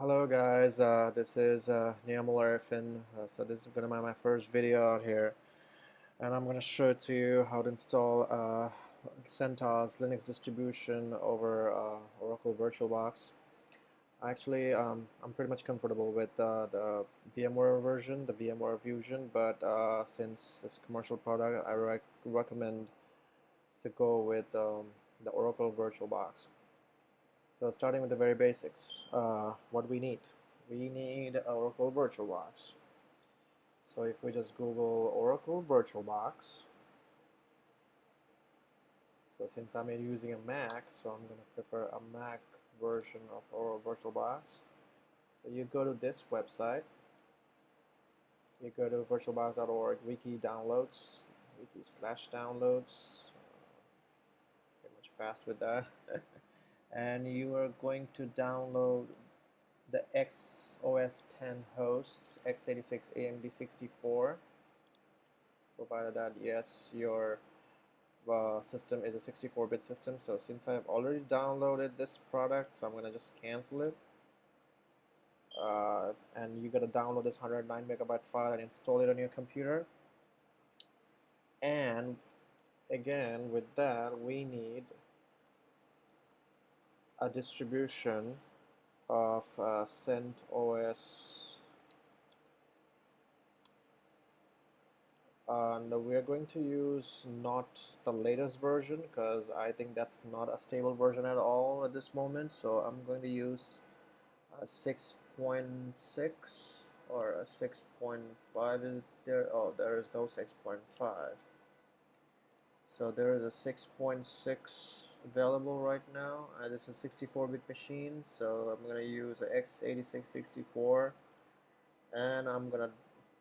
Hello guys, this is Niamul. So this is gonna be my first video out here, and I'm gonna show it to you how to install CentOS Linux distribution over Oracle VirtualBox. Actually, I'm pretty much comfortable with the VMware version, the VMware Fusion, but since it's a commercial product, I recommend to go with the Oracle VirtualBox. So starting with the very basics, what we need. We need Oracle VirtualBox. So if we just Google Oracle VirtualBox, so since I'm using a Mac, so I'm going to prefer a Mac version of Oracle VirtualBox. So you go to this website, you go to virtualbox.org, wiki downloads, wiki/downloads, pretty much fast with that. And you are going to download the XOS 10 hosts, x86 AMD 64, provided that yes, your system is a 64-bit system. So since I have already downloaded this product, so I'm gonna just cancel it. And you gotta download this 109 megabyte file and install it on your computer. And again, with that, we need a distribution of CentOS. And we are going to use not the latest version because I think that's not a stable version at all at this moment. So I'm going to use a 6.6 or a 6.5. Is there? Oh, there is no 6.5. So there is a 6.6 available right now. This is a 64-bit machine, so I'm gonna use a x86-64, and I'm gonna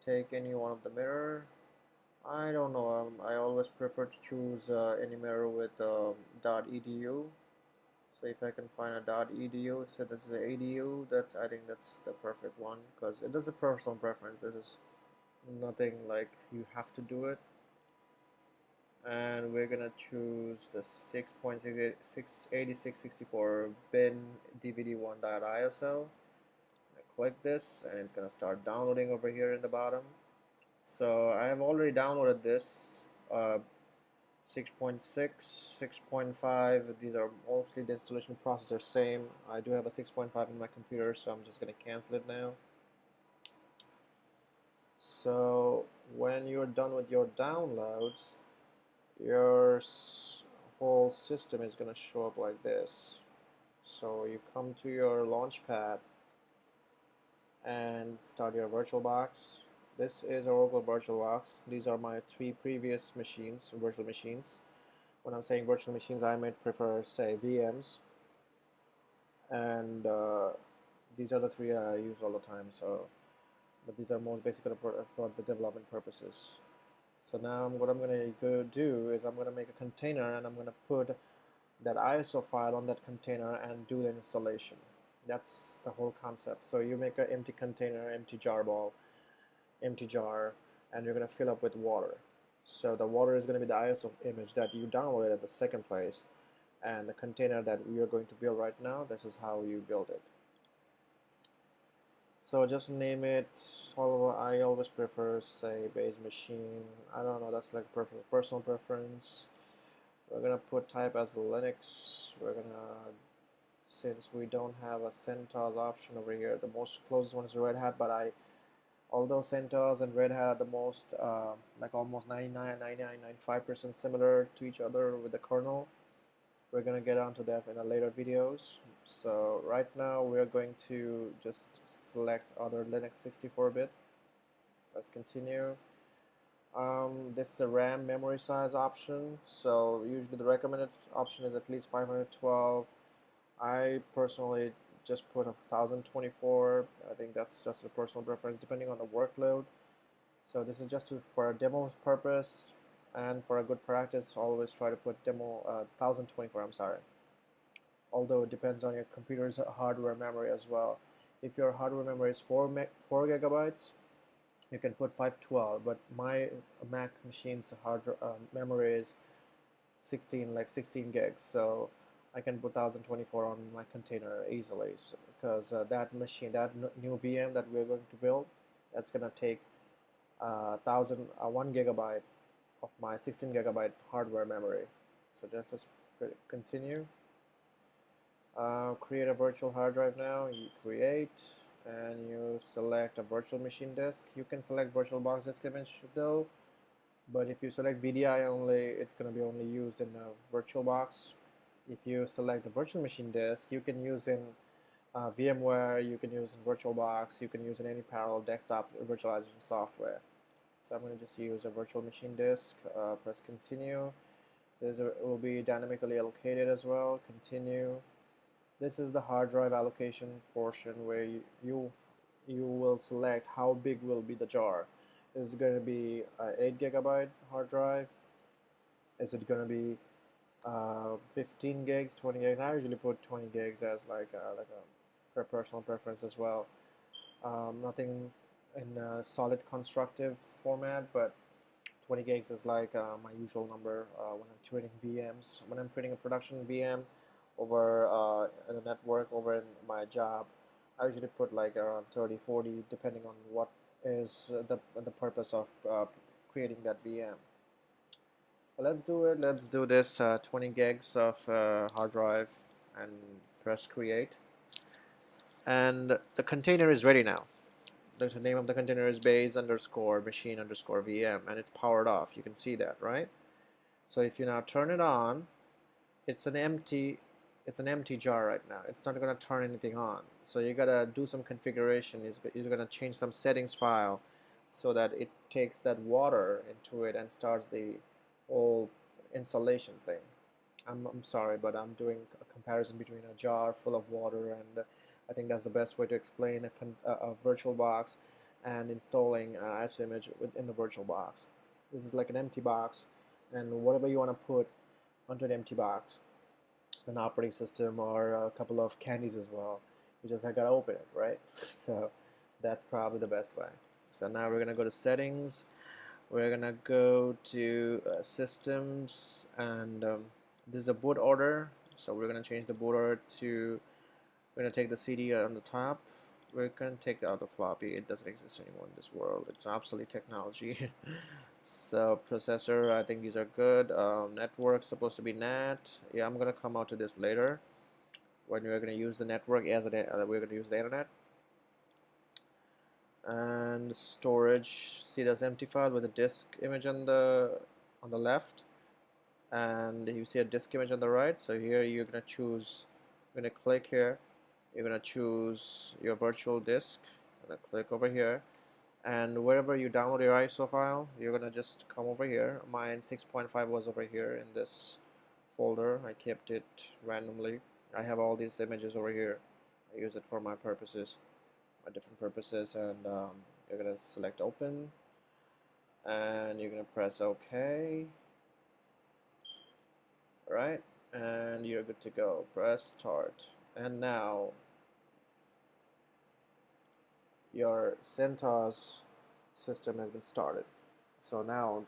take any one of the mirror. I don't know. I always prefer to choose any mirror with .edu. So if I can find a .edu, so this is a .edu. I think that's the perfect one because it is a personal preference. This is nothing like you have to do it. And we're gonna choose the 6.8664 bin dvd1.iso. I click this and it's gonna start downloading over here in the bottom. So I have already downloaded this 6.6, 6.5. These are mostly the installation process are same. I do have a 6.5 in my computer, so I'm just gonna cancel it now. So when you're done with your downloads, your whole system is gonna show up like this. So you come to your launchpad and start your VirtualBox. This is Oracle VirtualBox. These are my 3 previous machines, virtual machines. When I'm saying virtual machines, I might prefer, say, VMs. And these are the 3 I use all the time. So, but these are most basically for the development purposes. So now what I'm going to do is I'm going to make a container and I'm going to put that ISO file on that container and do the installation. That's the whole concept. So you make an empty container, empty jar, and you're going to fill up with water. So the water is going to be the ISO image that you downloaded at the second place, and the container that we are going to build right now, this is how you build it. So just name it, I always prefer, say, base machine. I don't know, that's like personal preference. We're gonna put type as Linux. Since we don't have a CentOS option over here, the most closest one is Red Hat, but although CentOS and Red Hat are the most, like almost 99, 99, 95% similar to each other with the kernel, we're gonna get onto that in the later videos. So right now we're going to just select other Linux 64-bit. Let's continue. This is a RAM memory size option. So usually the recommended option is at least 512. I personally just put 1024. I think that's just a personal preference depending on the workload. So this is just for a demo purpose, and for a good practice, always try to put demo 1024. I'm sorry. Although it depends on your computer's hardware memory as well. If your hardware memory is 4 gigabytes, you can put 512. But my Mac machine's hard memory is 16 gigs. So I can put 1024 on my container easily, because that machine, that new VM that we're going to build, that's gonna take 1 gigabyte of my 16 gigabyte hardware memory. So just continue. Create a virtual hard drive now. You create and you select a virtual machine disk. You can select VirtualBox disk image though, but if you select VDI only, it's going to be only used in a VirtualBox. If you select the virtual machine disk, you can use in VMware, you can use in VirtualBox, you can use in any parallel desktop virtualization software. So I'm going to just use a virtual machine disk, press continue. This will be dynamically allocated as well, continue. This is the hard drive allocation portion where you will select how big will be the jar. Is it going to be an 8 gigabyte hard drive? Is it going to be 15 gigs, 20 gigs? I usually put 20 gigs as like a personal preference as well. Nothing in a solid constructive format, but 20 gigs is like my usual number when I'm creating VMs. When I'm creating a production VM over in the network, over in my job, I usually put like around 30, 40, depending on what is the purpose of creating that VM. So let's do it. Let's do this 20 gigs of hard drive and press create. And the container is ready now. The name of the container is base underscore machine underscore VM, and it's powered off. You can see that, right? So if you now turn it on, it's an empty jar right now. It's not going to turn anything on. So you gotta do some configuration. You're going to change some settings file so that it takes that water into it and starts the whole installation thing. I'm sorry, but I'm doing a comparison between a jar full of water, and I think that's the best way to explain a virtual box and installing an ISO image within the virtual box. This is like an empty box, and whatever you want to put onto an empty box, an operating system or a couple of candies as well, you just gotta open it, right? So that's probably the best way. So now we're gonna go to settings. We're gonna go to systems, and this is a boot order. So we're gonna change the boot order to, we're gonna take the CD on the top. We're gonna take out the floppy. It doesn't exist anymore in this world. It's obsolete technology. So processor, I think these are good. Network supposed to be NAT. Yeah, I'm gonna come out to this later when we're gonna use the network as we're gonna use the internet. And storage, see that's empty file with a disk image on the left, and you see a disk image on the right. So here you're gonna choose, you're gonna click here, you're gonna choose your virtual disk. I'm gonna click over here, and wherever you download your ISO file, you're gonna just come over here. Mine 6.5 was over here in this folder. I kept it randomly. I have all these images over here. I use it for my purposes, my different purposes, and you're gonna select open, and you're gonna press OK. Alright, and you're good to go. Press start, and now your CentOS system has been started. So now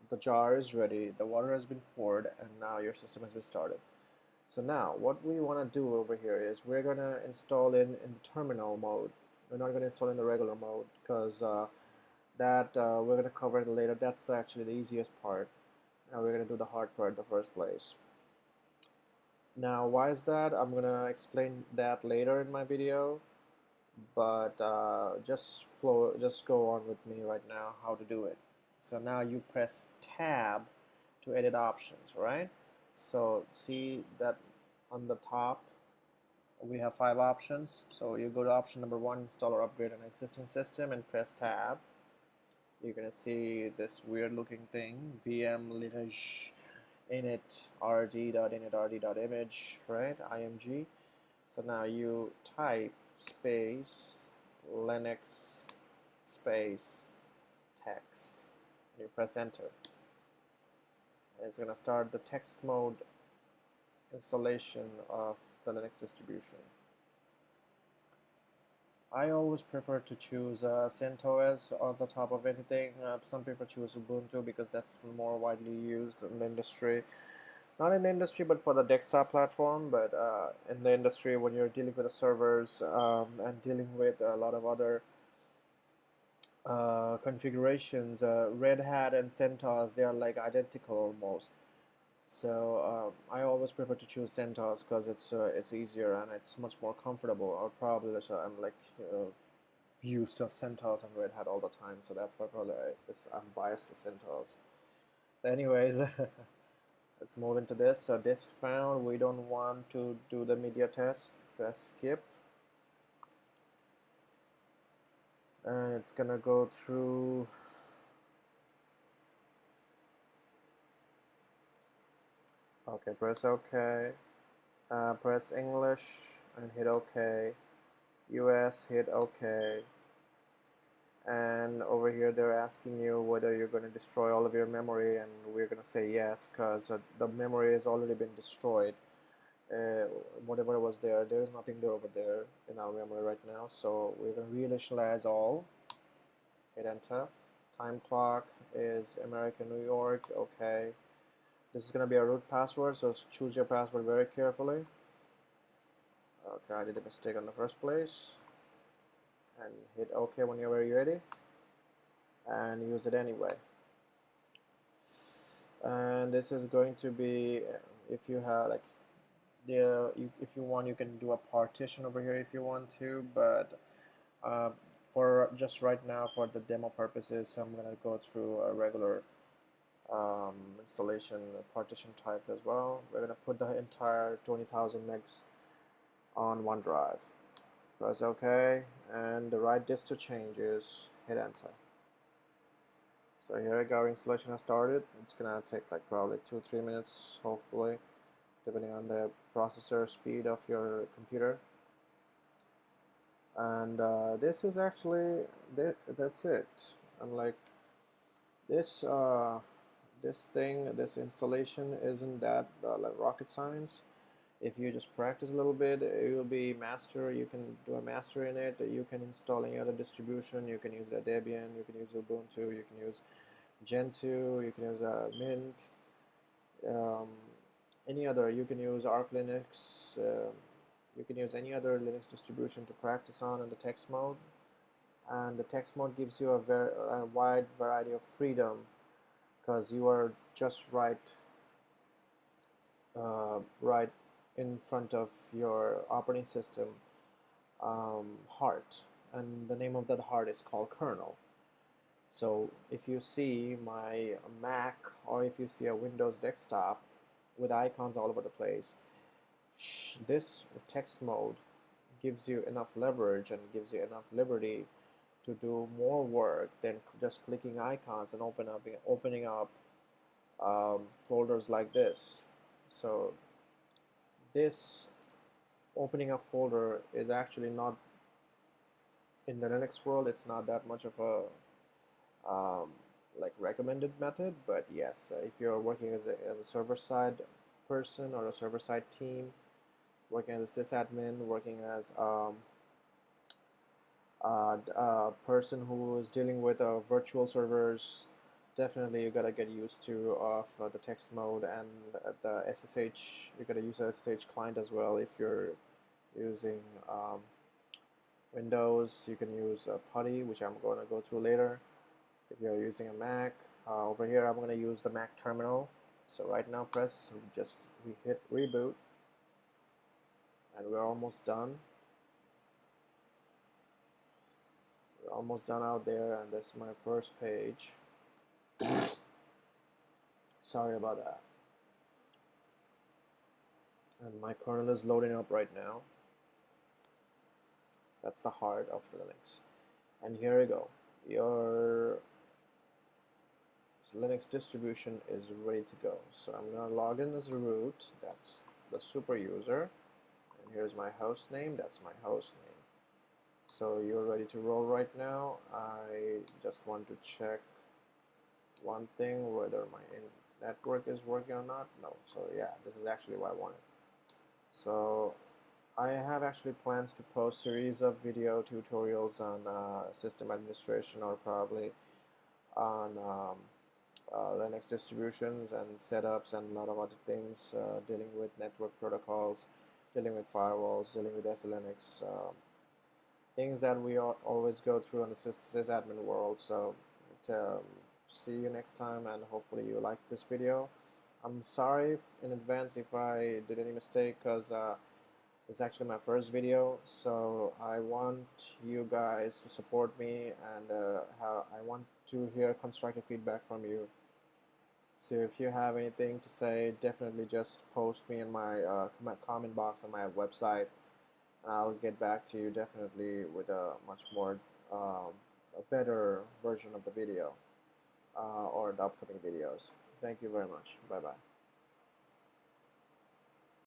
the jar is ready, the water has been poured, and now your system has been started. So now what we want to do over here is we're going to install in the terminal mode. We're not going to install in the regular mode, because we're going to cover it later. That's actually the easiest part. Now we're going to do the hard part in the first place. Now why is that? I'm going to explain that later in my video, but just go on with me right now how to do it. So now you press tab to edit options, right? So see that on the top we have 5 options. So you go to option number 1, install or upgrade an existing system, and press tab. You're gonna see this weird looking thing, VM lineage init rd.init.rd.image, right? img. So now you type space Linux space text, and you press enter. It's going to start the text mode installation of the Linux distribution. I always prefer to choose CentOS on the top of anything. Some people choose Ubuntu because that's more widely used in the industry. not in the industry, but for the desktop platform. But in the industry, when you're dealing with the servers and dealing with a lot of other configurations, Red Hat and CentOS, they are like identical almost. So I always prefer to choose CentOS because it's easier and it's much more comfortable. I'll probably I'm like used to CentOS and Red Hat all the time, so that's why probably I'm biased to CentOS. So anyways, let's move into this. So disk found, we don't want to do the media test. Press skip, and it's gonna go through. Okay, press OK. Press English and hit OK. US, hit OK. And over here they're asking you whether you're going to destroy all of your memory, and we're going to say yes because the memory has already been destroyed. Whatever was there, there's nothing there over there in our memory right now, so we're going to reinitialize all. Hit enter. Time clock is America, New York. Okay, this is going to be a root password, so choose your password very carefully. Okay, I did a mistake in the first place, and hit OK when you're very ready, and use it anyway. And this is going to be, if you have like if you want, you can do a partition over here if you want to, but for just right now for the demo purposes, I'm gonna go through a regular installation partition type as well. We're gonna put the entire 20,000 megs on OneDrive. Press OK, and the right disk to changes, hit enter. So here we go, our installation has started. It's gonna take like probably 2-3 minutes, hopefully, depending on the processor speed of your computer. And this is actually that's it. I'm like this this installation isn't that like rocket science. If you just practice a little bit, you'll be master. You can do a master in it. You can install any other distribution. You can use a Debian. You can use Ubuntu. You can use Gentoo. You can use Mint. Um, any other. You can use Arch Linux. You can use any other Linux distribution to practice on in the text mode. And the text mode gives you a wide variety of freedom because you are just right in front of your operating system heart, and the name of that heart is called kernel. So if you see my Mac or if you see a Windows desktop with icons all over the place, this text mode gives you enough leverage and gives you enough liberty to do more work than just clicking icons and opening up folders like this. So this opening up folder is actually not, in the Linux world, it's not that much of a like recommended method, but yes, if you're working as a server-side person or a server-side team, working as a sysadmin, working as a person who is dealing with virtual servers, definitely you gotta get used to the text mode and the SSH. You gotta use a SSH client as well. If you're using Windows, you can use PuTTY, which I'm going to go through later. If you're using a Mac, over here I'm going to use the Mac terminal. So right now we hit reboot, and we're almost done. We're almost done out there, and this is my first page. Sorry about that. And my kernel is loading up right now. That's the heart of Linux. And here we go. Your Linux distribution is ready to go. So I'm going to log in as root. That's the super user. And here's my host name. That's my host name. So you're ready to roll right now. I just want to check one thing, whether my network is working or not. No. So yeah, this is actually what I wanted. So I have actually plans to post series of video tutorials on system administration, or probably on Linux distributions and setups and a lot of other things, dealing with network protocols, dealing with firewalls, dealing with SLNX, things that we always go through on the sysadmin world. So um, see you next time, and hopefully you like this video. I'm sorry in advance if I did any mistake, because it's actually my first video, so I want you guys to support me, and I want to hear constructive feedback from you. So if you have anything to say, definitely just post me in my comment box on my website. I'll get back to you definitely with a much more a better version of the video or the upcoming videos. Thank you very much. Bye bye.